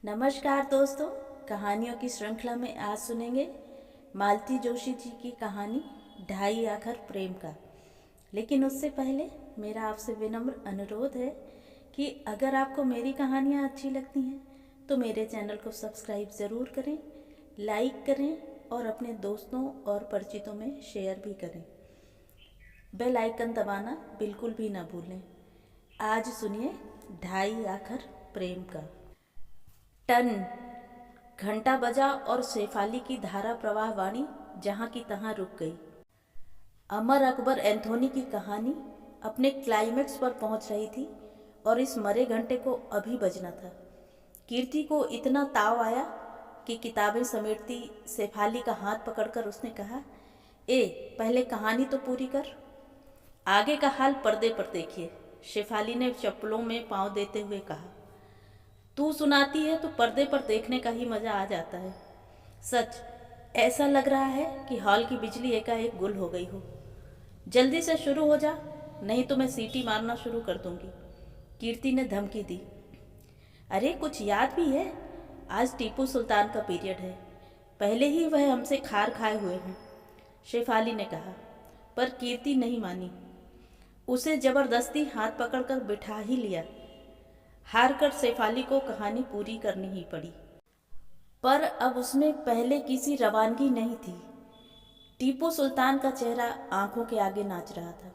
नमस्कार दोस्तों। कहानियों की श्रृंखला में आज सुनेंगे मालती जोशी जी की कहानी ढाई आखर प्रेम का। लेकिन उससे पहले मेरा आपसे विनम्र अनुरोध है कि अगर आपको मेरी कहानियाँ अच्छी लगती हैं तो मेरे चैनल को सब्सक्राइब ज़रूर करें, लाइक करें और अपने दोस्तों और परिचितों में शेयर भी करें। बेल आइकन दबाना बिल्कुल भी ना भूलें। आज सुनिए ढाई आखर प्रेम का। टन घंटा बजा और शेफाली की धारा प्रवाह वाणी जहाँ की तहाँ रुक गई। अमर अकबर एंथोनी की कहानी अपने क्लाइमेक्स पर पहुँच रही थी और इस मरे घंटे को अभी बजना था। कीर्ति को इतना ताव आया कि किताबें समेटती शेफाली का हाथ पकड़कर उसने कहा, पहले कहानी तो पूरी कर, आगे का हाल पर्दे पर देखिए। शेफाली ने चप्पलों में पांव देते हुए कहा, तू सुनाती है तो पर्दे पर देखने का ही मजा आ जाता है। सच, ऐसा लग रहा है कि हॉल की बिजली एकाएक गुल हो गई हो। जल्दी से शुरू हो जा, नहीं तो मैं सीटी मारना शुरू कर दूंगी, कीर्ति ने धमकी दी। अरे कुछ याद भी है, आज टीपू सुल्तान का पीरियड है, पहले ही वह हमसे खार खाए हुए हैं, शेफाली ने कहा। पर कीर्ति नहीं मानी। उसे जबरदस्ती हाथ पकड़कर बिठा ही लिया। हार कर शेफाली को कहानी पूरी करनी ही पड़ी। पर अब उसमें पहले किसी रवानगी नहीं थी। टीपू सुल्तान का चेहरा आंखों के आगे नाच रहा था।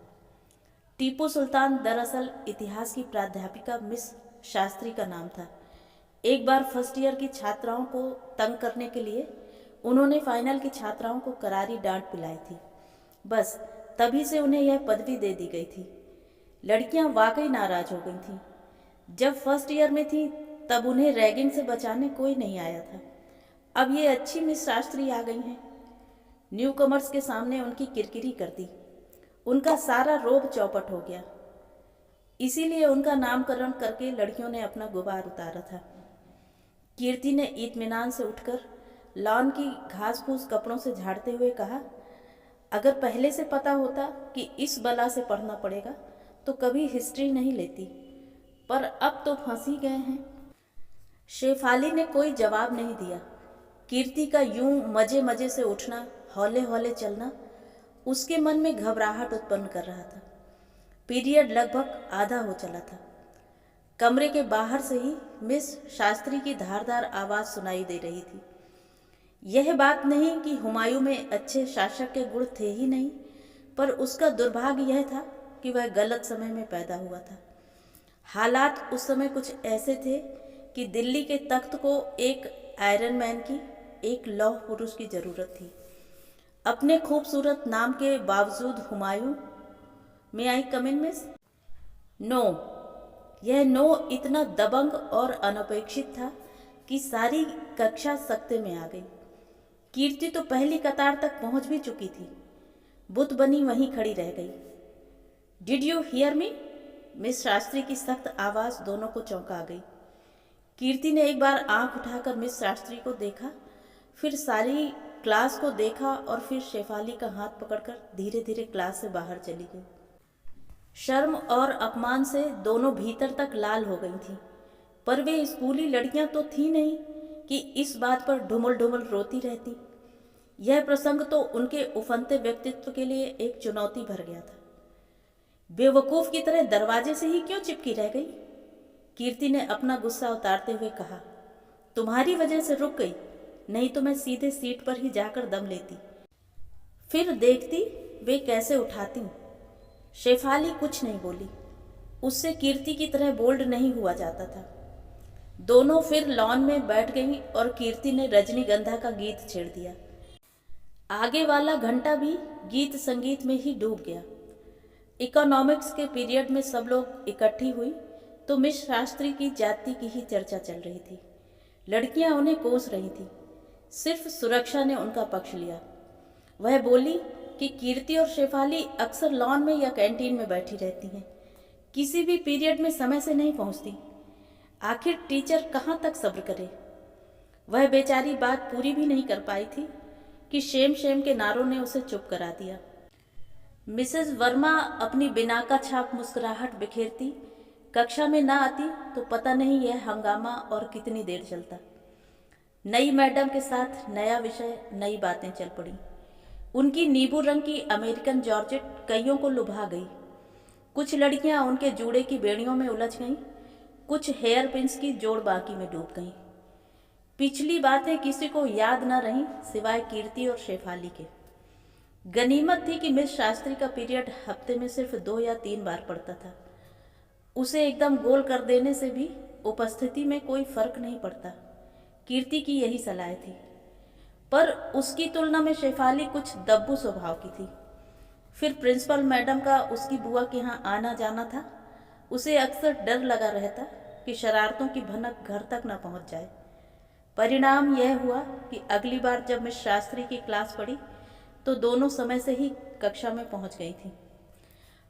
टीपू सुल्तान दरअसल इतिहास की प्राध्यापिका मिस शास्त्री का नाम था। एक बार फर्स्ट ईयर की छात्राओं को तंग करने के लिए उन्होंने फाइनल की छात्राओं को करारी डांट पिलाई थी। बस तभी से उन्हें यह पदवी दे दी गई थी। लड़कियां वाकई नाराज हो गई थीं। जब फर्स्ट ईयर में थी तब उन्हें रैगिंग से बचाने कोई नहीं आया था। अब ये अच्छी मिस शास्त्री आ गई हैं, न्यू कमर्स के सामने उनकी किरकिरी कर दी। उनका सारा रोब चौपट हो गया। इसीलिए उनका नामकरण करके लड़कियों ने अपना गुबार उतारा था। कीर्ति ने इत्मीनान से उठकर लॉन की घास फूस कपड़ों से झाड़ते हुए कहा, अगर पहले से पता होता कि इस बला से पढ़ना पड़ेगा तो कभी हिस्ट्री नहीं लेती, पर अब तो फंस ही गए हैं। शेफाली ने कोई जवाब नहीं दिया। कीर्ति का यूं मजे मजे से उठना, हौले हौले चलना उसके मन में घबराहट उत्पन्न कर रहा था। पीरियड लगभग आधा हो चला था। कमरे के बाहर से ही मिस शास्त्री की धारदार आवाज सुनाई दे रही थी। यह बात नहीं कि हुमायूं में अच्छे शासक के गुण थे ही नहीं, पर उसका दुर्भाग्य यह था कि वह गलत समय में पैदा हुआ था। हालात उस समय कुछ ऐसे थे कि दिल्ली के तख्त को एक आयरन मैन की, एक लौह पुरुष की जरूरत थी। अपने खूबसूरत नाम के बावजूद हुमायूं, मे आई कम इन मिस? नो। यह नो इतना दबंग और अनपेक्षित था कि सारी कक्षा सकते में आ गई। कीर्ति तो पहली कतार तक पहुंच भी चुकी थी, बुत बनी वहीं खड़ी रह गई। Did you hear me? Miss Shastri की सख्त आवाज दोनों को चौंका गई। कीर्ति ने एक बार आंख उठाकर मिस शास्त्री को देखा, फिर सारी क्लास को देखा और फिर शेफाली का हाथ पकड़कर धीरे धीरे क्लास से बाहर चली गई। शर्म और अपमान से दोनों भीतर तक लाल हो गई थीं, पर वे स्कूली लड़कियां तो थी नहीं कि इस बात पर ढुमुल ढुमुल रोती रहती। यह प्रसंग तो उनके उफनते व्यक्तित्व के लिए एक चुनौती भर गया था। बेवकूफ की तरह दरवाजे से ही क्यों चिपकी रह गई? कीर्ति ने अपना गुस्सा उतारते हुए कहा, तुम्हारी वजह से रुक गई, नहीं तो मैं सीधे सीट पर ही जाकर दम लेती, फिर देखती वे कैसे उठाती। शेफाली कुछ नहीं बोली। उससे कीर्ति की तरह बोल्ड नहीं हुआ जाता था। दोनों फिर लॉन में बैठ गईं और कीर्ति ने रजनीगंधा का गीत छेड़ दिया। आगे वाला घंटा भी गीत संगीत में ही डूब गया। इकोनॉमिक्स के पीरियड में सब लोग इकट्ठी हुई तो मिस शास्त्री की जाति की ही चर्चा चल रही थी। लड़कियां उन्हें कोस रही थी। सिर्फ सुरक्षा ने उनका पक्ष लिया। वह बोली कि कीर्ति और शेफाली अक्सर लॉन में या कैंटीन में बैठी रहती हैं, किसी भी पीरियड में समय से नहीं पहुंचती। आखिर टीचर कहाँ तक सब्र करे? वह बेचारी बात पूरी भी नहीं कर पाई थी कि शेम शेम के नारों ने उसे चुप करा दिया। मिसेस वर्मा अपनी बिनाका छाप मुस्कुराहट बिखेरती कक्षा में ना आती तो पता नहीं यह हंगामा और कितनी देर चलता। नई मैडम के साथ नया विषय, नई बातें चल पड़ी। उनकी नींबू रंग की अमेरिकन जॉर्जेट कईयों को लुभा गई। कुछ लड़कियां उनके जूड़े की बेड़ियों में उलझ गईं, कुछ हेयर पिन्स की जोड़ बाकी में डूब गईं। पिछली बातें किसी को याद न रहीं सिवाय कीर्ति और शेफाली के। गनीमत थी कि मिस शास्त्री का पीरियड हफ्ते में सिर्फ 2 या 3 बार पड़ता था। उसे एकदम गोल कर देने से भी उपस्थिति में कोई फर्क नहीं पड़ता। कीर्ति की यही सलाह थी, पर उसकी तुलना में शेफाली कुछ दब्बू स्वभाव की थी। फिर प्रिंसिपल मैडम का उसकी बुआ के यहाँ आना जाना था। उसे अक्सर डर लगा रहता कि शरारतों की भनक घर तक न पहुँच जाए। परिणाम यह हुआ कि अगली बार जब मिस शास्त्री की क्लास पड़ी तो दोनों समय से ही कक्षा में पहुँच गई थी।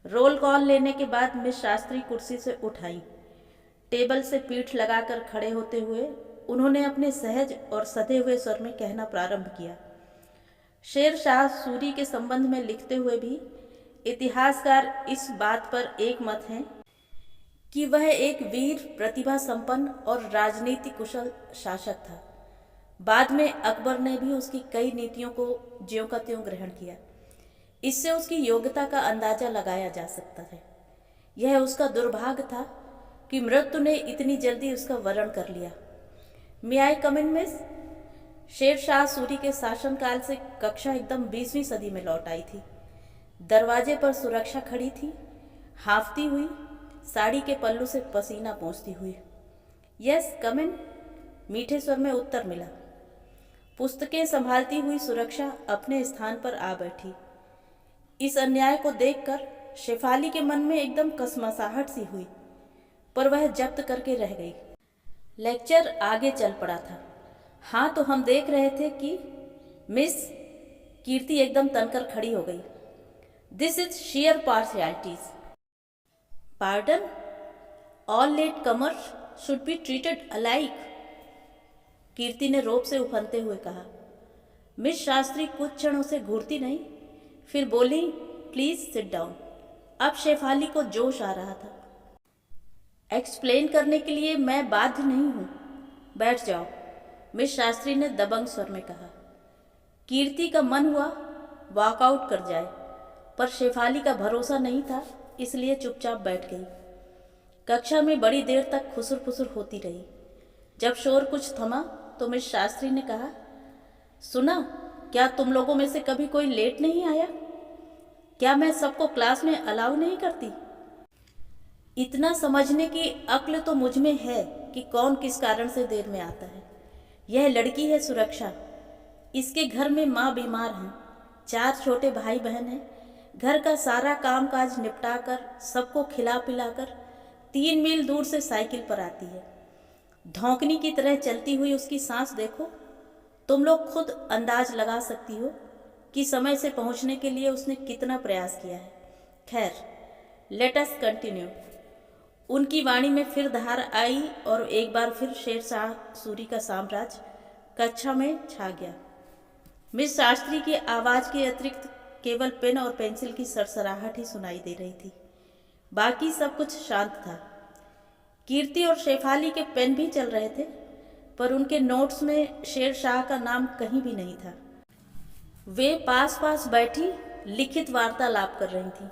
रोल कॉल लेने के बाद मिस शास्त्री कुर्सी से उठ आईं। टेबल से पीठ लगाकर खड़े होते हुए उन्होंने अपने सहज और सधे हुए स्वर में कहना प्रारंभ किया। शेर शाह सूरी के संबंध में लिखते हुए भी इतिहासकार इस बात पर एक मत हैं कि वह एक वीर, प्रतिभा संपन्न और राजनीति कुशल शासक था। बाद में अकबर ने भी उसकी कई नीतियों को ज्यों का त्यों ग्रहण किया। इससे उसकी योग्यता का अंदाजा लगाया जा सकता है। यह उसका दुर्भाग्य था कि मृत्यु ने इतनी जल्दी उसका वरण कर लिया। मे आई कम इन मिस? शेर शाह सूरी के शासनकाल से कक्षा एकदम 20वीं सदी में लौट आई थी। दरवाजे पर सुरक्षा खड़ी थी, हांफती हुई, साड़ी के पल्लू से पसीना पोंछती हुई। यस कम इन, मीठे स्वर में उत्तर मिला। पुस्तकें संभालती हुई सुरक्षा अपने स्थान पर आ बैठी। इस अन्याय को देखकर शेफाली के मन में एकदम कसमसाहट सी हुई, पर वह जब्त करके रह गई। लेक्चर आगे चल पड़ा था। हाँ, तो हम देख रहे थे कि मिस, कीर्ति एकदम तनकर खड़ी हो गई। This is sheer partialities. Pardon, all latecomers should be treated alike, Kirti ने रोब से उफनते हुए कहा। मिस शास्त्री कुछ क्षणों से घूरती नहीं, फिर बोली, प्लीज सिट डाउन। अब शेफाली को जोश आ रहा था। एक्सप्लेन करने के लिए मैं बाध्य नहीं हूं, बैठ जाओ, मिस शास्त्री ने दबंग स्वर में कहा। कीर्ति का मन हुआ वॉकआउट कर जाए, पर शेफाली का भरोसा नहीं था, इसलिए चुपचाप बैठ गई। कक्षा में बड़ी देर तक खुसुर फुसुर होती रही। जब शोर कुछ थमा तो मिस शास्त्री ने कहा, सुना, क्या तुम लोगों में से कभी कोई लेट नहीं आया? क्या मैं सबको क्लास में अलाउ नहीं करती? इतना समझने की अक्ल तो मुझ में है कि कौन किस कारण से देर में आता है। यह लड़की है सुरक्षा। इसके घर में माँ बीमार हैं, 4 छोटे भाई बहन हैं। घर का सारा काम काज निपटा कर, सबको खिला पिलाकर 3 मील दूर से साइकिल पर आती है। धौंकनी की तरह चलती हुई उसकी सांस देखो। तुम लोग खुद अंदाज लगा सकती हो कि समय से पहुंचने के लिए उसने कितना प्रयास किया है। खैर, लेट अस कंटिन्यू। उनकी वाणी में फिर धार आई और एक बार फिर शेर शाह सूरी का साम्राज्य कक्षा में छा गया। मिस शास्त्री की आवाज़ के अतिरिक्त केवल पेन और पेंसिल की सरसराहट ही सुनाई दे रही थी। बाकी सब कुछ शांत था। कीर्ति और शेफाली के पेन भी चल रहे थे, पर उनके नोट्स में शेर शाह का नाम कहीं भी नहीं था। वे पास पास बैठी लिखित वार्तालाप कर रही थीं,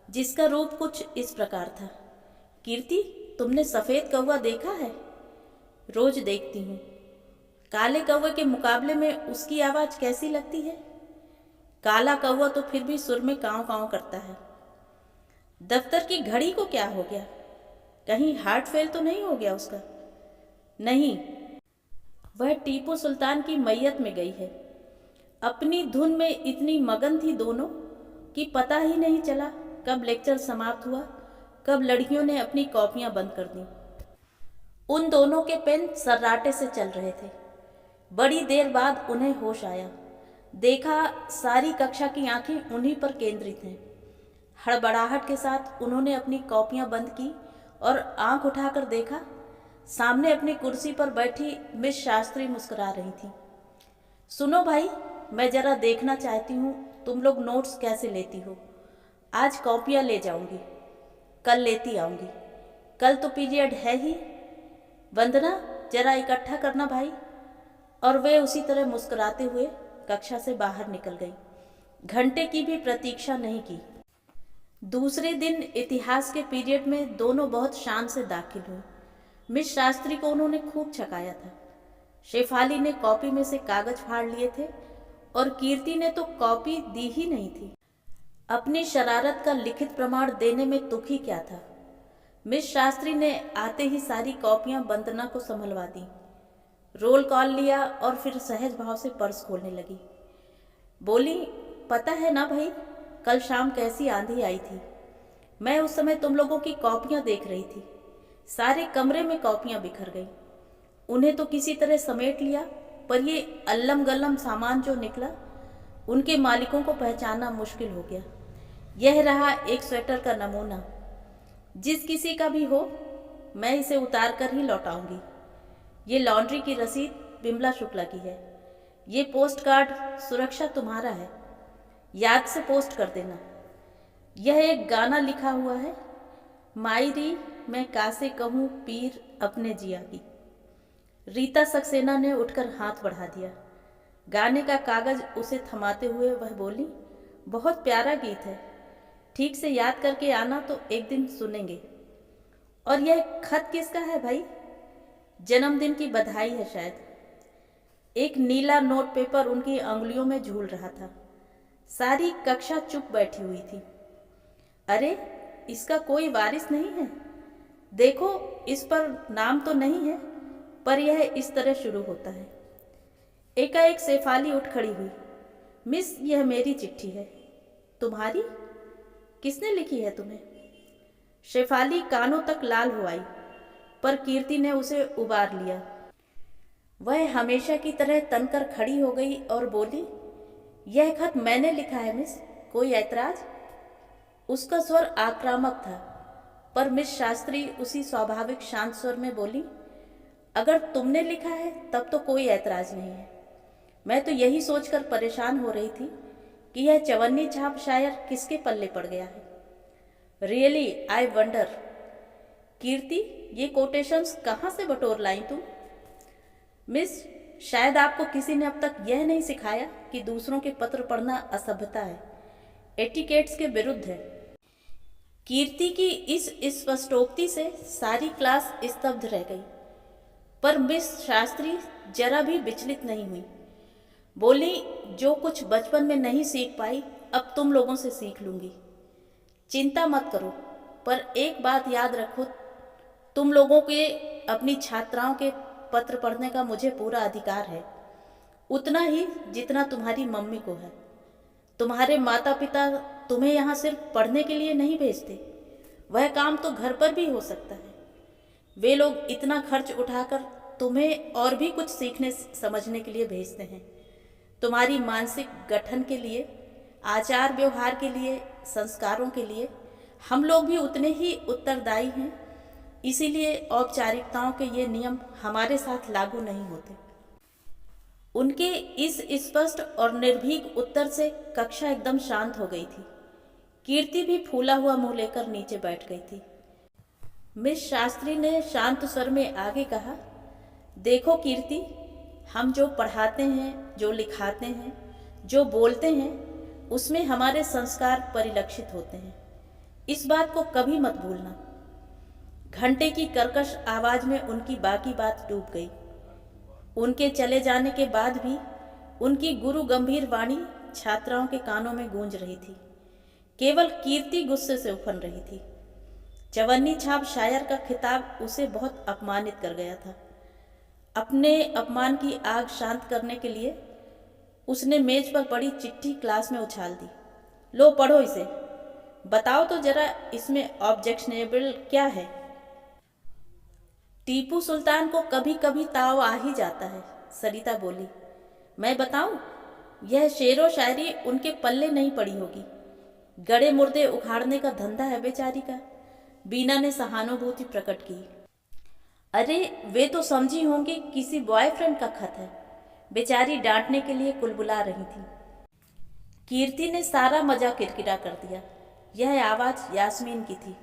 जिसका रूप कुछ इस प्रकार था। कीर्ति, तुमने सफ़ेद कौवा देखा है? रोज देखती हूँ। काले कौवे के मुकाबले में उसकी आवाज़ कैसी लगती है? काला कौवा तो फिर भी सुर में काँव काँव करता है। दफ्तर की घड़ी को क्या हो गया? कहीं हार्ट फेल तो नहीं हो गया उसका? नहीं, वह टीपू सुल्तान की मैयत में गई है। अपनी धुन में इतनी मगन थी दोनों कि पता ही नहीं चला कब लेक्चर समाप्त हुआ, कब लड़कियों ने अपनी कॉपियां बंद कर दी। उन दोनों के पेन सर्राटे से चल रहे थे। बड़ी देर बाद उन्हें होश आया। देखा सारी कक्षा की आंखें उन्हीं पर केंद्रित हैं। हड़बड़ाहट के साथ उन्होंने अपनी कॉपियां बंद की और आंख उठाकर देखा, सामने अपनी कुर्सी पर बैठी मिस शास्त्री मुस्कुरा रही थी। सुनो भाई, मैं जरा देखना चाहती हूँ तुम लोग नोट्स कैसे लेती हो। आज कॉपियाँ ले जाऊंगी, कल लेती आऊंगी। कल तो पीरियड है ही। वंदना, जरा इकट्ठा करना भाई। और वे उसी तरह मुस्कुराते हुए कक्षा से बाहर निकल गई। घंटे की भी प्रतीक्षा नहीं की। दूसरे दिन इतिहास के पीरियड में दोनों बहुत शान से दाखिल हुए। मिस शास्त्री को उन्होंने खूब छकाया था। शेफाली ने कॉपी में से कागज फाड़ लिए थे और कीर्ति ने तो कॉपी दी ही नहीं थी। अपनी शरारत का लिखित प्रमाण देने में तुक ही क्या था। मिस शास्त्री ने आते ही सारी कॉपियां वंदना को संभलवा दी। रोल कॉल लिया और फिर सहज भाव से पर्स खोलने लगी। बोली, पता है ना भाई, कल शाम कैसी आंधी आई थी। मैं उस समय तुम लोगों की कॉपियां देख रही थी। सारे कमरे में कॉपियां बिखर गई। उन्हें तो किसी तरह समेट लिया, पर ये अल्लम गल्लम सामान जो निकला, उनके मालिकों को पहचानना मुश्किल हो गया। यह रहा एक स्वेटर का नमूना। जिस किसी का भी हो, मैं इसे उतार कर ही लौटाऊंगी। ये लॉन्ड्री की रसीद बिमला शुक्ला की है। ये पोस्ट कार्ड सुरक्षा तुम्हारा है, याद से पोस्ट कर देना। यह एक गाना लिखा हुआ है, मायरी मैं कासे कहूँ पीर अपने जिया की। रीता सक्सेना ने उठकर हाथ बढ़ा दिया। गाने का कागज उसे थमाते हुए वह बोली, बहुत प्यारा गीत है, ठीक से याद करके आना तो एक दिन सुनेंगे। और यह खत किसका है भाई? जन्मदिन की बधाई है शायद। एक नीला नोट पेपर उनकी अंगुलियों में झूल रहा था। सारी कक्षा चुप बैठी हुई थी। अरे, इसका कोई वारिस नहीं है? देखो, इस पर नाम तो नहीं है, पर यह इस तरह शुरू होता है। एकाएक शेफाली उठ खड़ी हुई। मिस, यह मेरी चिट्ठी है। तुम्हारी? किसने लिखी है तुम्हें? शेफाली कानों तक लाल हो आई, पर कीर्ति ने उसे उबार लिया। वह हमेशा की तरह तनकर खड़ी हो गई और बोली, यह खत मैंने लिखा है मिस, कोई ऐतराज? उसका स्वर आक्रामक था, पर मिस शास्त्री उसी स्वाभाविक शांत स्वर में बोली, अगर तुमने लिखा है तब तो कोई ऐतराज नहीं है। मैं तो यही सोचकर परेशान हो रही थी कि यह चवन्नी छाप शायर किसके पल्ले पड़ गया है। Really I wonder. कीर्ति, ये कोटेशंस कहाँ से बटोर लाई तुम? मिस, शायद आपको किसी ने अब तक यह नहीं सिखाया कि दूसरों के पत्र पढ़ना असभ्यता है, एटिकेट्स के विरुद्ध है। कीर्ति की इस स्पष्टोक्ति से सारी क्लास स्तब्ध रह गई, पर मिस शास्त्री जरा भी विचलित नहीं हुई। बोली, जो कुछ बचपन में नहीं सीख पाई अब तुम लोगों से सीख लूंगी। चिंता मत करो, पर एक बात याद रखो, तुम लोगों के अपनी छात्राओं के पत्र पढ़ने का मुझे पूरा अधिकार है, उतना ही जितना तुम्हारी मम्मी को है। तुम्हारे माता पिता तुम्हें यहाँ सिर्फ पढ़ने के लिए नहीं भेजते, वह काम तो घर पर भी हो सकता है। वे लोग इतना खर्च उठाकर तुम्हें और भी कुछ सीखने समझने के लिए भेजते हैं। तुम्हारी मानसिक गठन के लिए, आचार व्यवहार के लिए, संस्कारों के लिए हम लोग भी उतने ही उत्तरदायी हैं। इसीलिए औपचारिकताओं के ये नियम हमारे साथ लागू नहीं होते। उनके इस स्पष्ट और निर्भीक उत्तर से कक्षा एकदम शांत हो गई थी। कीर्ति भी फूला हुआ मुंह लेकर नीचे बैठ गई थी। मिस शास्त्री ने शांत स्वर में आगे कहा, देखो कीर्ति, हम जो पढ़ाते हैं, जो लिखाते हैं, जो बोलते हैं, उसमें हमारे संस्कार परिलक्षित होते हैं। इस बात को कभी मत भूलना। घंटे की कर्कश आवाज में उनकी बाकी बात डूब गई। उनके चले जाने के बाद भी उनकी गुरु गंभीर वाणी छात्राओं के कानों में गूंज रही थी। केवल कीर्ति गुस्से से उफन रही थी। चवन्नी छाप शायर का खिताब उसे बहुत अपमानित कर गया था। अपने अपमान की आग शांत करने के लिए उसने मेज पर पड़ी चिट्ठी क्लास में उछाल दी। लो पढ़ो इसे, बताओ तो जरा इसमें ऑब्जेक्शनेबल क्या है। टीपू सुल्तान को कभी कभी ताव आ ही जाता है, सरिता बोली। मैं बताऊं, यह शेरो शायरी उनके पल्ले नहीं पड़ी होगी। गड़े मुर्दे उखाड़ने का धंधा है बेचारी का। बीना ने सहानुभूति प्रकट की। अरे, वे तो समझी होंगी किसी बॉयफ्रेंड का खत है। बेचारी डांटने के लिए कुलबुला रही थी। कीर्ति ने सारा मजा किरकिरा कर दिया। यह आवाज यास्मीन की थी।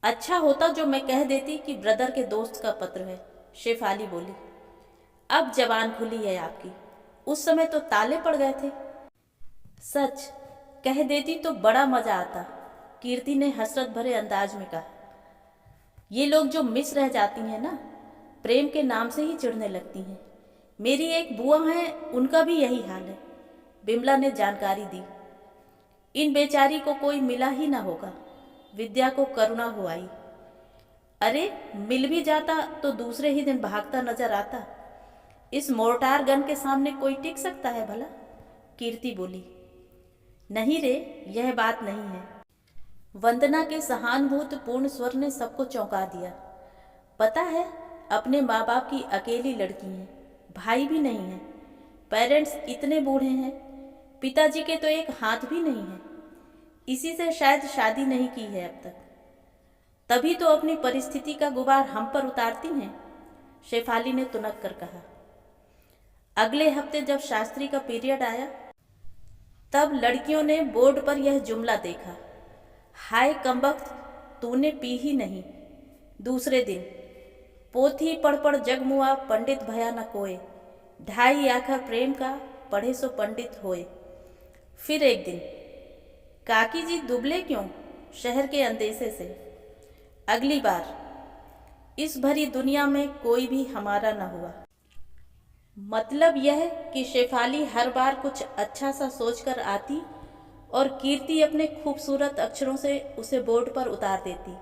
अच्छा होता जो मैं कह देती कि ब्रदर के दोस्त का पत्र है, शेफाली बोली। अब जबान खुली है आपकी, उस समय तो ताले पड़ गए थे। सच कह देती तो बड़ा मजा आता, कीर्ति ने हसरत भरे अंदाज में कहा। ये लोग जो मिस रह जाती हैं ना, प्रेम के नाम से ही चिढ़ने लगती हैं। मेरी एक बुआ है, उनका भी यही हाल है, बिमला ने जानकारी दी। इन बेचारी को कोई मिला ही ना होगा। विद्या को करुणा हो आई। अरे मिल भी जाता तो दूसरे ही दिन भागता नजर आता। इस मोर्टार गन के सामने कोई टिक सकता है भला? कीर्ति बोली। नहीं रे, यह बात नहीं है। वंदना के सहानुभूतिपूर्ण स्वर ने सबको चौंका दिया। पता है, अपने माँ बाप की अकेली लड़की है, भाई भी नहीं है, पेरेंट्स इतने बूढ़े हैं, पिताजी के तो एक हाथ भी नहीं है, इसी से शायद शादी नहीं की है अब तक। तभी तो अपनी परिस्थिति का गुबार हम पर उतारती हैं, शेफाली ने तुनक कर कहा। अगले हफ्ते जब शास्त्री का पीरियड आया, तब लड़कियों ने बोर्ड पर यह जुमला देखा, हाय कमबख्त, तूने पी ही नहीं। दूसरे दिन, पोथी पढ़ पढ़ जगमुआ पंडित भया न कोय, ढाई आखर प्रेम का पढ़े सो पंडित होए। फिर एक दिन, काकी जी दुबले क्यों, शहर के अंदेशे से। अगली बार, इस भरी दुनिया में कोई भी हमारा न हुआ। मतलब यह कि शेफाली हर बार कुछ अच्छा सा सोचकर आती और कीर्ति अपने खूबसूरत अक्षरों से उसे बोर्ड पर उतार देती।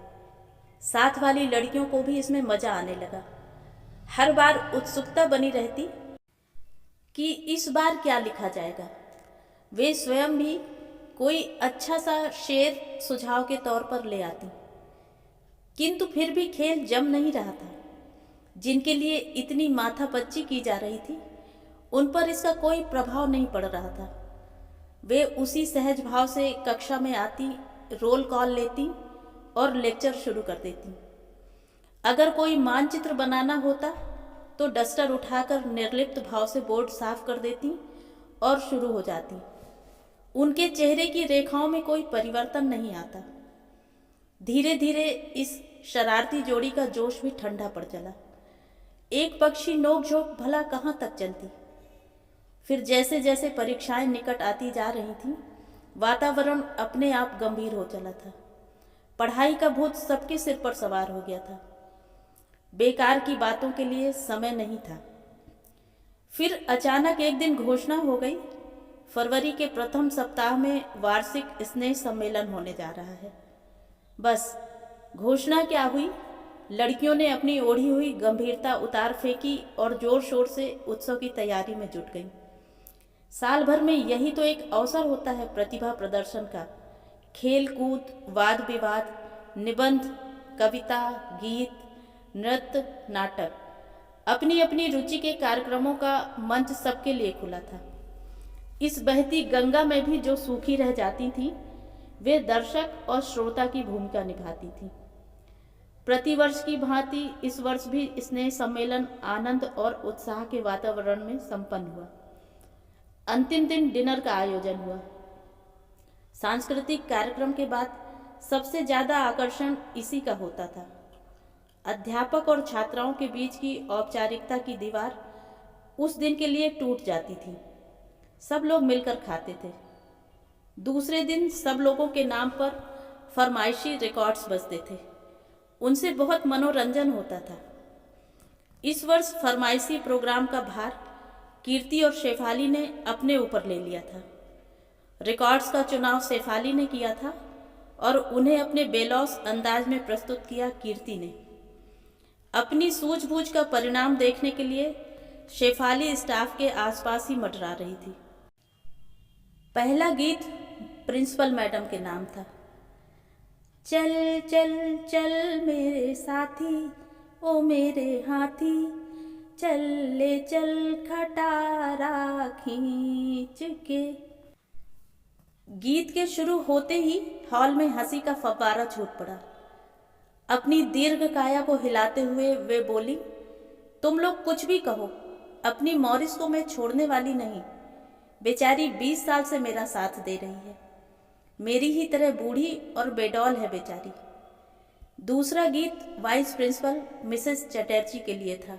साथ वाली लड़कियों को भी इसमें मजा आने लगा। हर बार उत्सुकता बनी रहती कि इस बार क्या लिखा जाएगा। वे स्वयं भी कोई अच्छा सा शेर सुझाव के तौर पर ले आती, किंतु फिर भी खेल जम नहीं रहा था। जिनके लिए इतनी माथापच्ची की जा रही थी, उन पर इसका कोई प्रभाव नहीं पड़ रहा था। वे उसी सहज भाव से कक्षा में आती, रोल कॉल लेती और लेक्चर शुरू कर देती। अगर कोई मानचित्र बनाना होता तो डस्टर उठाकर निर्लिप्त भाव से बोर्ड साफ कर देती और शुरू हो जाती। उनके चेहरे की रेखाओं में कोई परिवर्तन नहीं आता। धीरे धीरे इस शरारती जोड़ी का जोश भी ठंडा पड़ चला। एक पक्षी नोकझोंक भला कहाँ तक चलती। फिर जैसे जैसे परीक्षाएं निकट आती जा रही थीं, वातावरण अपने आप गंभीर हो चला था। पढ़ाई का भूत सबके सिर पर सवार हो गया था। बेकार की बातों के लिए समय नहीं था। फिर अचानक एक दिन घोषणा हो गई, फरवरी के प्रथम सप्ताह में वार्षिक स्नेह सम्मेलन होने जा रहा है। बस घोषणा क्या हुई, लड़कियों ने अपनी ओढ़ी हुई गंभीरता उतार फेंकी और जोर शोर से उत्सव की तैयारी में जुट गईं। साल भर में यही तो एक अवसर होता है प्रतिभा प्रदर्शन का। खेल कूद, वाद विवाद, निबंध, कविता, गीत, नृत्य, नाटक, अपनी अपनी रुचि के कार्यक्रमों का मंच सबके लिए खुला था। इस बहती गंगा में भी जो सूखी रह जाती थीं, वे दर्शक और श्रोता की भूमिका निभाती थीं। प्रतिवर्ष की भांति इस वर्ष भी स्नेह सम्मेलन आनंद और उत्साह के वातावरण में संपन्न हुआ। अंतिम दिन डिनर का आयोजन हुआ। सांस्कृतिक कार्यक्रम के बाद सबसे ज्यादा आकर्षण इसी का होता था। अध्यापक और छात्राओं के बीच की औपचारिकता की दीवार उस दिन के लिए टूट जाती थी। सब लोग मिलकर खाते थे। दूसरे दिन सब लोगों के नाम पर फरमाइशी रिकॉर्ड्स बजते थे। उनसे बहुत मनोरंजन होता था। इस वर्ष फरमाइशी प्रोग्राम का भार कीर्ति और शेफाली ने अपने ऊपर ले लिया था। रिकॉर्ड्स का चुनाव शेफाली ने किया था और उन्हें अपने बेलौस अंदाज में प्रस्तुत किया कीर्ति ने। अपनी सूझबूझ का परिणाम देखने के लिए शेफाली स्टाफ के आसपास ही मंडरा रही थी। पहला गीत प्रिंसिपल मैडम के नाम था। चल चल चल मेरे साथी, ओ मेरे हाथी, चल ले चल खटारा खींच के। गीत के शुरू होते ही हॉल में हंसी का फव्वारा छूट पड़ा। अपनी दीर्घ काया को हिलाते हुए वे बोली, तुम लोग कुछ भी कहो, अपनी मॉरिस को मैं छोड़ने वाली नहीं। बेचारी 20 साल से मेरा साथ दे रही है। मेरी ही तरह बूढ़ी और बेडौल है बेचारी। दूसरा गीत वाइस प्रिंसिपल मिसेस चटर्जी के लिए था।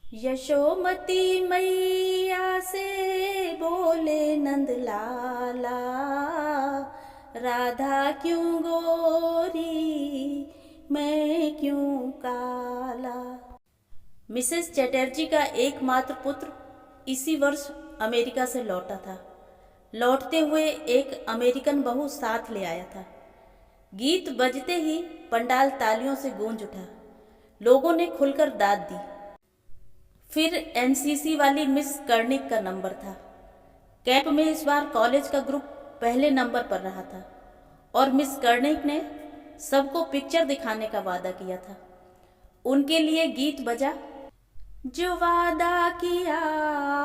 यशोमती मैया से बोले नंद लाला, राधा क्यों गोरी मैं क्यों काला। मिसेस चटर्जी का एकमात्र पुत्र इसी वर्ष अमेरिका से लौटा था। लौटते हुए एक अमेरिकन बहू साथ ले आया था। गीत बजते ही पंडाल तालियों से गूंज उठा। लोगों ने खुलकर दाद दी। फिर एनसीसी वाली मिस कर्णिक का नंबर था। कैंप में इस बार कॉलेज का ग्रुप पहले नंबर पर रहा था और मिस कर्णिक ने सबको पिक्चर दिखाने का वादा किया था। उनके लिए गीत बजा, जो वादा किया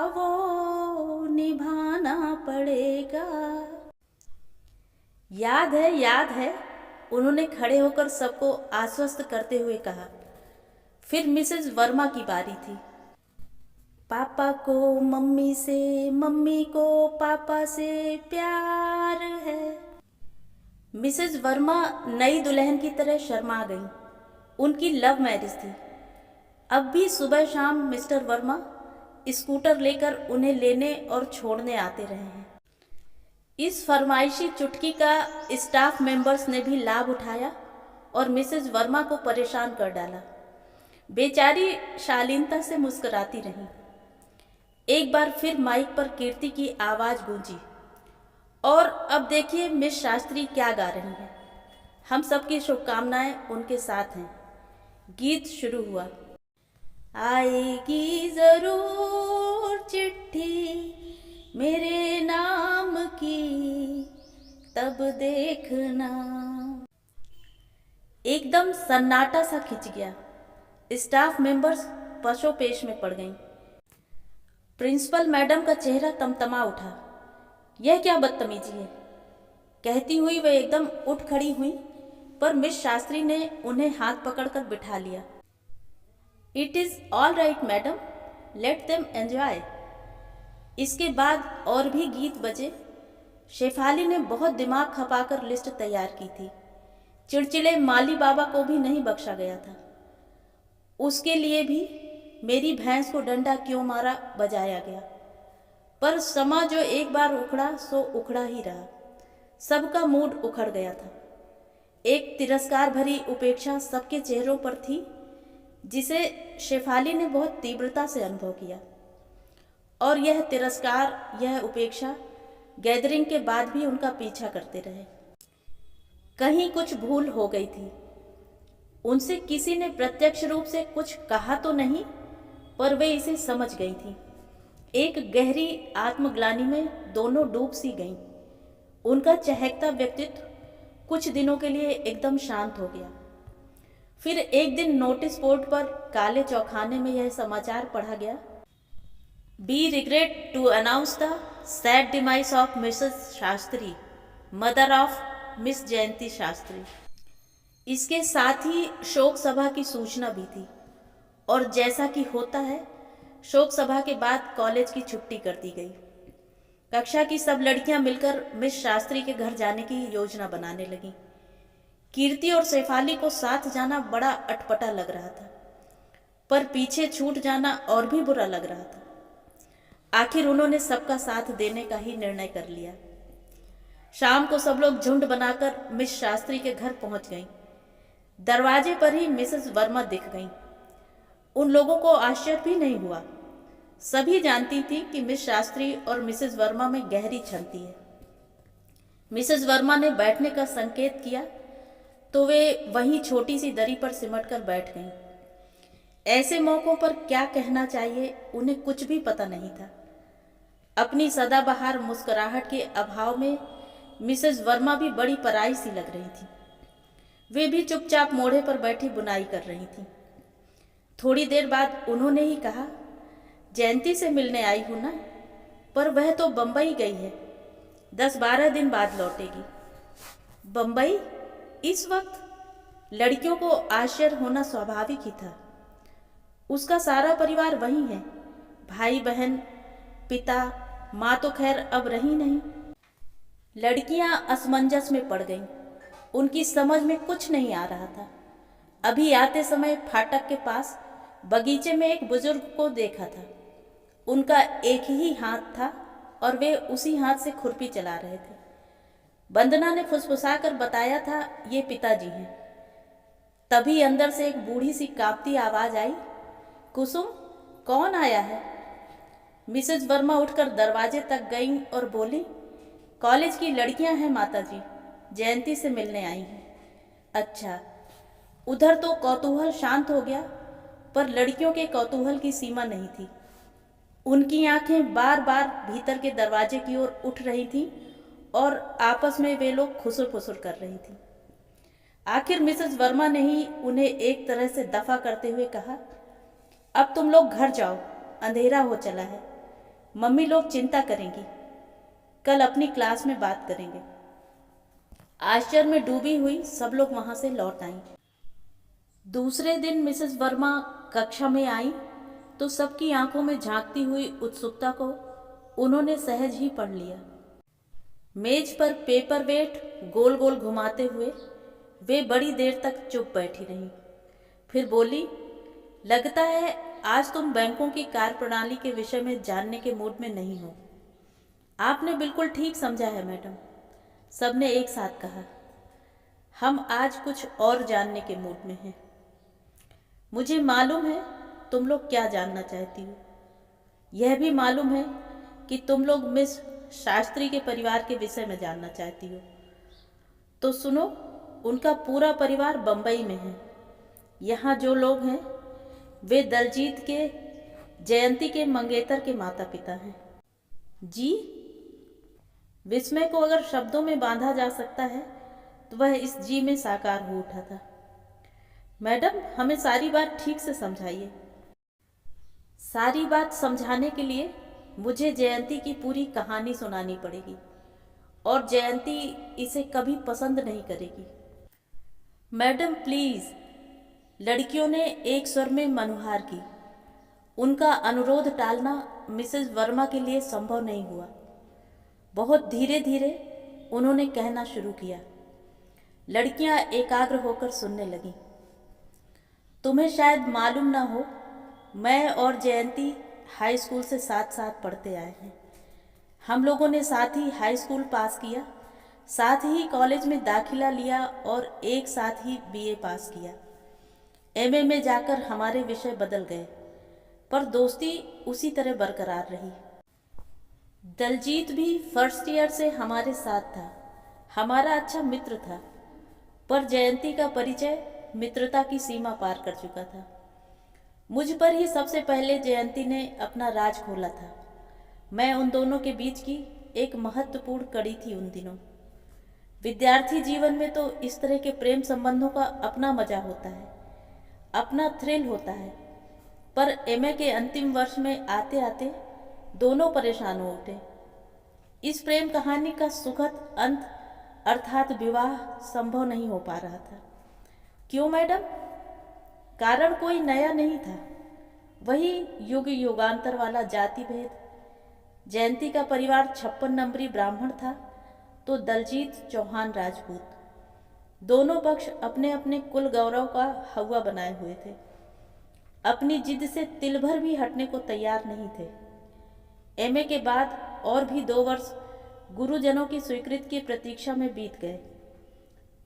वो निभाना पड़ेगा। याद है, उन्होंने खड़े होकर सबको आश्वस्त करते हुए कहा। फिर मिसेस वर्मा की बारी थी। पापा को मम्मी से, मम्मी को पापा से प्यार है। मिसेस वर्मा नई दुल्हन की तरह शर्मा गई। उनकी लव मैरिज थी। अब भी सुबह शाम मिस्टर वर्मा स्कूटर लेकर उन्हें लेने और छोड़ने आते रहे हैं। इस फरमाइशी चुटकी का स्टाफ मेंबर्स ने भी लाभ उठाया और मिसेस वर्मा को परेशान कर डाला। बेचारी शालीनता से मुस्कुराती रही। एक बार फिर माइक पर कीर्ति की आवाज गूंजी और अब देखिए मिस शास्त्री क्या गा रही हैं। हम सबकी शुभकामनाएं उनके साथ हैं। गीत शुरू हुआ। आएगी जरूर चिट्ठी मेरे नाम की, तब देखना। एकदम सन्नाटा सा खिंच गया। स्टाफ मेंबर्स पशोपेश में पड़ गईं। प्रिंसिपल मैडम का चेहरा तमतमा उठा। यह क्या बदतमीजी है, कहती हुई वह एकदम उठ खड़ी हुई, पर मिस शास्त्री ने उन्हें हाथ पकड़कर बिठा लिया। It is all right madam, let them enjoy. इसके बाद और भी गीत बजे। शेफाली ने बहुत दिमाग खपाकर लिस्ट तैयार की थी। चिड़चिड़े माली बाबा को भी नहीं बख्शा गया था। उसके लिए भी मेरी भैंस को डंडा क्यों मारा बजाया गया। पर समा जो एक बार उखड़ा सो उखड़ा ही रहा। सबका मूड उखड़ गया था। एक तिरस्कार भरी उपेक्षा सबके चेहरों पर थी, जिसे शेफाली ने बहुत तीव्रता से अनुभव किया। और यह तिरस्कार, यह उपेक्षा गैदरिंग के बाद भी उनका पीछा करते रहे। कहीं कुछ भूल हो गई थी। उनसे किसी ने प्रत्यक्ष रूप से कुछ कहा तो नहीं, पर वे इसे समझ गई थी। एक गहरी आत्मग्लानि में दोनों डूब सी गईं। उनका चहकता व्यक्तित्व कुछ दिनों के लिए एकदम शांत हो गया। फिर एक दिन नोटिस बोर्ड पर काले चौखाने में यह समाचार पढ़ा गया, We regret to announce the sad demise of Mrs. Shastri, mother of Miss जयंती शास्त्री। इसके साथ ही शोक सभा की सूचना भी थी और जैसा कि होता है, शोक सभा के बाद कॉलेज की छुट्टी कर दी गई। कक्षा की सब लड़कियां मिलकर मिस शास्त्री के घर जाने की योजना बनाने लगीं। कीर्ति और शेफाली को साथ जाना बड़ा अटपटा लग रहा था, पर पीछे छूट जाना और भी बुरा लग रहा था। आखिर उन्होंने सबका साथ देने का ही निर्णय कर लिया। शाम को सब लोग झुंड बनाकर मिस शास्त्री के घर पहुंच गईं। दरवाजे पर ही मिसेस वर्मा दिख गईं। उन लोगों को आश्चर्य भी नहीं हुआ। सभी जानती थी कि मिस शास्त्री और मिसेस वर्मा में गहरी छलती है। मिसेस वर्मा ने बैठने का संकेत किया तो वे वहीं छोटी सी दरी पर सिमटकर बैठ गईं। ऐसे मौकों पर क्या कहना चाहिए उन्हें कुछ भी पता नहीं था। अपनी सदाबहार मुस्कुराहट के अभाव में मिसेस वर्मा भी बड़ी पराई सी लग रही थी। वे भी चुपचाप मोड़े पर बैठी बुनाई कर रही थी। थोड़ी देर बाद उन्होंने ही कहा, जयंती से मिलने आई हूं ना, पर वह तो बंबई गई है, 10-12 दिन बाद लौटेगी। बंबई इस वक्त? लड़कियों को आश्चर्य होना स्वाभाविक ही था। उसका सारा परिवार वहीं है, भाई बहन, पिता, माँ तो खैर अब रही नहीं। लड़कियां असमंजस में पड़ गईं। उनकी समझ में कुछ नहीं आ रहा था। अभी आते समय फाटक के पास बगीचे में एक बुजुर्ग को देखा था। उनका एक ही हाथ था और वे उसी हाथ से खुरपी चला रहे थे। वंदना ने फुसफुसाकर बताया था, ये पिताजी हैं। तभी अंदर से एक बूढ़ी सी कांपती आवाज आई, कुसुम, कौन आया है? मिसेज वर्मा उठकर दरवाजे तक गईं और बोली, कॉलेज की लड़कियां हैं माताजी, जयंती से मिलने आई हैं। अच्छा। उधर तो कौतूहल शांत हो गया, पर लड़कियों के कौतूहल की सीमा नहीं थी। उनकी आंखें बार बार भीतर के दरवाजे की ओर उठ रही थीं और आपस में वे लोग खुसुर फुसुर कर रही थीं। आखिर मिसेस वर्मा ने ही उन्हें एक तरह से दफा करते हुए कहा, अब तुम लोग घर जाओ, अंधेरा हो चला है। मम्मी लोग चिंता करेंगी, कल अपनी क्लास में बात करेंगे। आश्चर्य में डूबी हुई सब लोग वहां से लौट आईं। दूसरे दिन मिसेस वर्मा कक्षा में आई तो सबकी आंखों में झांकती हुई उत्सुकता को उन्होंने सहज ही पढ़ लिया। मेज पर पेपर वेट गोल गोल घुमाते हुए वे बड़ी देर तक चुप बैठी रहीं। फिर बोली, लगता है आज तुम बैंकों की कार्यप्रणाली के विषय में जानने के मूड में नहीं हो। आपने बिल्कुल ठीक समझा है मैडम, सबने एक साथ कहा। हम आज कुछ और जानने के मूड में हैं। मुझे मालूम है तुम लोग क्या जानना चाहती हो। यह भी मालूम है कि तुम लोग मिस शास्त्री के परिवार के विषय में जानना चाहती हो। तो सुनो, उनका पूरा परिवार बंबई में है। यहाँ जो लोग हैं वे दलजीत के, जयंती के मंगेतर के माता पिता हैं। जी? विस्मय को अगर शब्दों में बांधा जा सकता है तो वह इस जी में साकार हो उठा था। मैडम, हमें सारी बात ठीक से समझाइए। सारी बात समझाने के लिए मुझे जयंती की पूरी कहानी सुनानी पड़ेगी और जयंती इसे कभी पसंद नहीं करेगी। मैडम प्लीज, लड़कियों ने एक स्वर में मनुहार की। उनका अनुरोध टालना मिसेस वर्मा के लिए संभव नहीं हुआ। बहुत धीरे धीरे उन्होंने कहना शुरू किया। लड़कियां एकाग्र होकर सुनने लगीं। तुम्हें शायद मालूम ना हो, मैं और जयंती हाई स्कूल से साथ साथ पढ़ते आए हैं। हम लोगों ने साथ ही हाई स्कूल पास किया, साथ ही कॉलेज में दाखिला लिया और एक साथ ही बीए पास किया। एमए में जाकर हमारे विषय बदल गए, पर दोस्ती उसी तरह बरकरार रही। दलजीत भी फर्स्ट ईयर से हमारे साथ था, हमारा अच्छा मित्र था, पर जयंती का परिचय मित्रता की सीमा पार कर चुका था। मुझ पर ही सबसे पहले जयंती ने अपना राज खोला था। मैं उन दोनों के बीच की एक महत्वपूर्ण कड़ी थी उन दिनों। विद्यार्थी जीवन में तो इस तरह के प्रेम संबंधों का अपना मजा होता है, अपना थ्रिल होता है, पर एमए के अंतिम वर्ष में आते आते दोनों परेशान हो उठे। इस प्रेम कहानी का सुखद अंत अर्थात विवाह संभव नहीं हो पा रहा था। क्यों मैडम? कारण कोई नया नहीं था, वही युग युगांतर वाला जाति भेद। जयंती का परिवार 56 नंबरी ब्राह्मण था तो दलजीत चौहान राजपूत। दोनों पक्ष अपने अपने कुल गौरव का हवा बनाए हुए थे। अपनी जिद से तिल भर भी हटने को तैयार नहीं थे। एमए के बाद और भी 2 वर्ष गुरुजनों की स्वीकृति की प्रतीक्षा में बीत गए।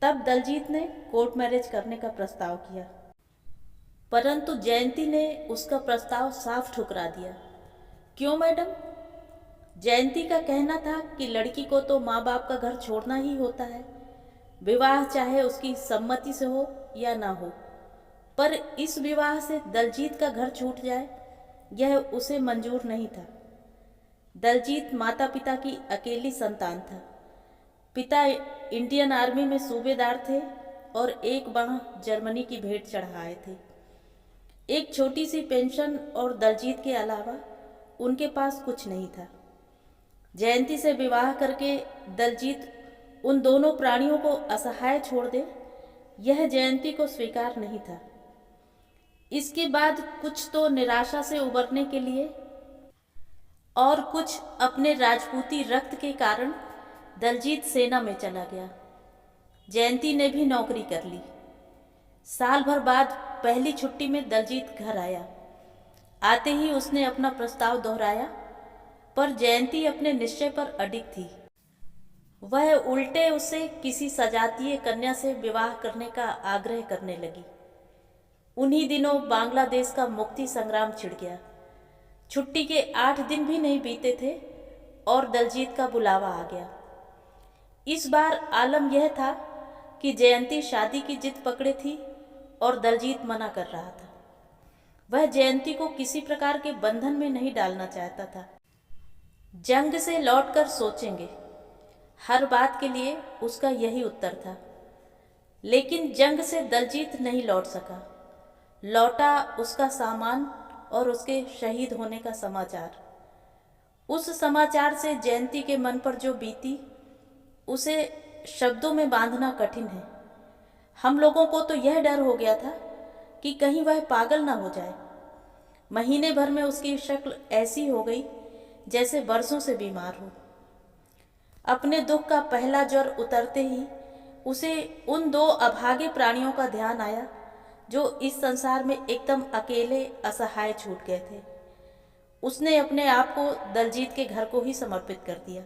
तब दलजीत ने कोर्ट मैरिज करने का प्रस्ताव किया, परंतु जयंती ने उसका प्रस्ताव साफ ठुकरा दिया। क्यों मैडम? जयंती का कहना था कि लड़की को तो माँ बाप का घर छोड़ना ही होता है, विवाह चाहे उसकी सम्मति से हो या ना हो, पर इस विवाह से दलजीत का घर छूट जाए यह उसे मंजूर नहीं था। दलजीत माता पिता की अकेली संतान था। पिता इंडियन आर्मी में सूबेदार थे और एक बाह जर्मनी की भेंट चढ़ाए थे। एक छोटी सी पेंशन और दलजीत के अलावा उनके पास कुछ नहीं था। जयंती से विवाह करके दलजीत उन दोनों प्राणियों को असहाय छोड़ दे, यह जयंती को स्वीकार नहीं था। इसके बाद कुछ तो निराशा से उबरने के लिए और कुछ अपने राजपूती रक्त के कारण दलजीत सेना में चला गया। जयंती ने भी नौकरी कर ली। साल भर बाद पहली छुट्टी में दलजीत घर आया। आते ही उसने अपना प्रस्ताव दोहराया, पर जयंती अपने निश्चय पर अडिग थी। वह उल्टे उसे किसी सजातीय कन्या से विवाह करने का आग्रह करने लगी। उन्हीं दिनों बांग्लादेश का मुक्ति संग्राम छिड़ गया। छुट्टी के 8 दिन भी नहीं बीते थे और दलजीत का बुलावा आ गया। इस बार आलम यह था कि जयंती शादी की जिद पकड़े थी और दलजीत मना कर रहा था। वह जयंती को किसी प्रकार के बंधन में नहीं डालना चाहता था। जंग से लौटकर सोचेंगे, हर बात के लिए उसका यही उत्तर था। लेकिन जंग से दलजीत नहीं लौट सका। लौटा उसका सामान और उसके शहीद होने का समाचार। उस समाचार से जयंती के मन पर जो बीती, उसे शब्दों में बांधना कठिन है। हम लोगों को तो यह डर हो गया था कि कहीं वह पागल ना हो जाए। महीने भर में उसकी शक्ल ऐसी हो गई जैसे बरसों से बीमार हो। अपने दुख का पहला ज्वर उतरते ही उसे उन 2 अभागे प्राणियों का ध्यान आया जो इस संसार में एकदम अकेले असहाय छूट गए थे। उसने अपने आप को दलजीत के घर को ही समर्पित कर दिया।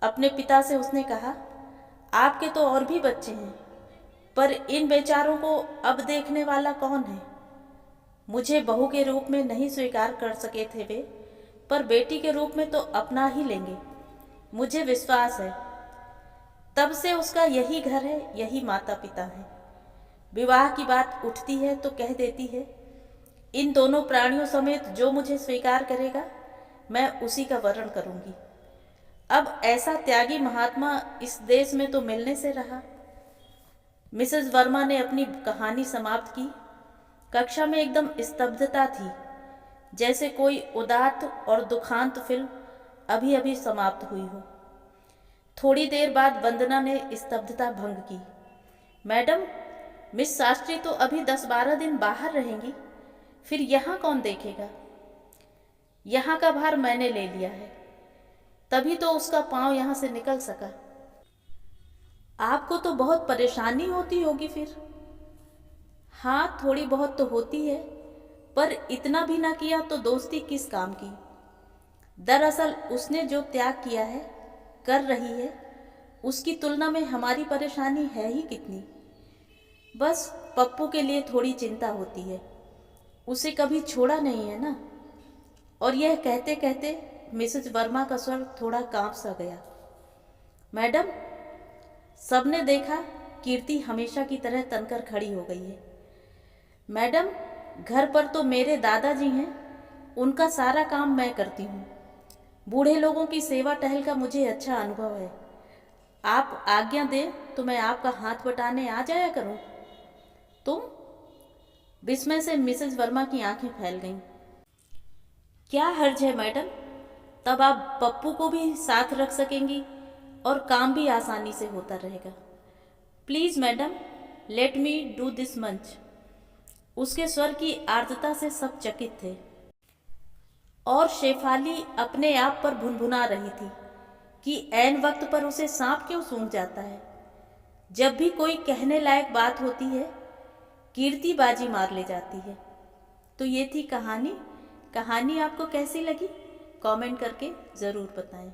अपने पिता से उसने कहा, आपके तो और भी बच्चे हैं, पर इन बेचारों को अब देखने वाला कौन है? मुझे बहू के रूप में नहीं स्वीकार कर सके थे वे, पर बेटी के रूप में तो अपना ही लेंगे, मुझे विश्वास है। तब से उसका यही घर है, यही माता पिता है। विवाह की बात उठती है तो कह देती है, इन दोनों प्राणियों समेत जो मुझे स्वीकार करेगा, मैं उसी का वरण करूंगी। अब ऐसा त्यागी महात्मा इस देश में तो मिलने से रहा। मिसेस वर्मा ने अपनी कहानी समाप्त की। कक्षा में एकदम स्तब्धता थी, जैसे कोई उदात्त और दुखांत फिल्म अभी अभी समाप्त हुई हो। थोड़ी देर बाद वंदना ने स्तब्धता भंग की। मैडम, मिस शास्त्री तो अभी 10-12 दिन बाहर रहेंगी, फिर यहाँ कौन देखेगा? यहाँ का भार मैंने ले लिया है, तभी तो उसका पांव यहाँ से निकल सका। आपको तो बहुत परेशानी होती होगी फिर। हाँ, थोड़ी बहुत तो होती है, पर इतना भी ना किया तो दोस्ती किस काम की। दरअसल उसने जो त्याग किया है, कर रही है, उसकी तुलना में हमारी परेशानी है ही कितनी। बस पप्पू के लिए थोड़ी चिंता होती है, उसे कभी छोड़ा नहीं है ना। और यह कहते कहते मिसेज वर्मा का स्वर थोड़ा कांप सा गया। मैडम, सबने देखा कीर्ति हमेशा की तरह तनकर खड़ी हो गई है। मैडम, घर पर तो मेरे दादाजी हैं, उनका सारा काम मैं करती हूँ। बूढ़े लोगों की सेवा टहल का मुझे अच्छा अनुभव है। आप आज्ञा दें तो मैं आपका हाथ बटाने आ जाया करूँ। तुम? विस्मय से मिसेज वर्मा की आंखें फैल गईं। क्या हर्ज है मैडम, तब आप पप्पू को भी साथ रख सकेंगी और काम भी आसानी से होता रहेगा। Please madam, let me do this मंच। उसके स्वर की आर्द्रता से सब चकित थे। और शेफाली अपने आप पर भुनभुना रही थी कि ऐन वक्त पर उसे सांप क्यों सूंघ जाता है। जब भी कोई कहने लायक बात होती है, कीर्ति बाजी मार ले जाती है। तो ये थी कहानी। कहानी आपको कैसी लगी? कमेंट करके ज़रूर बताएं।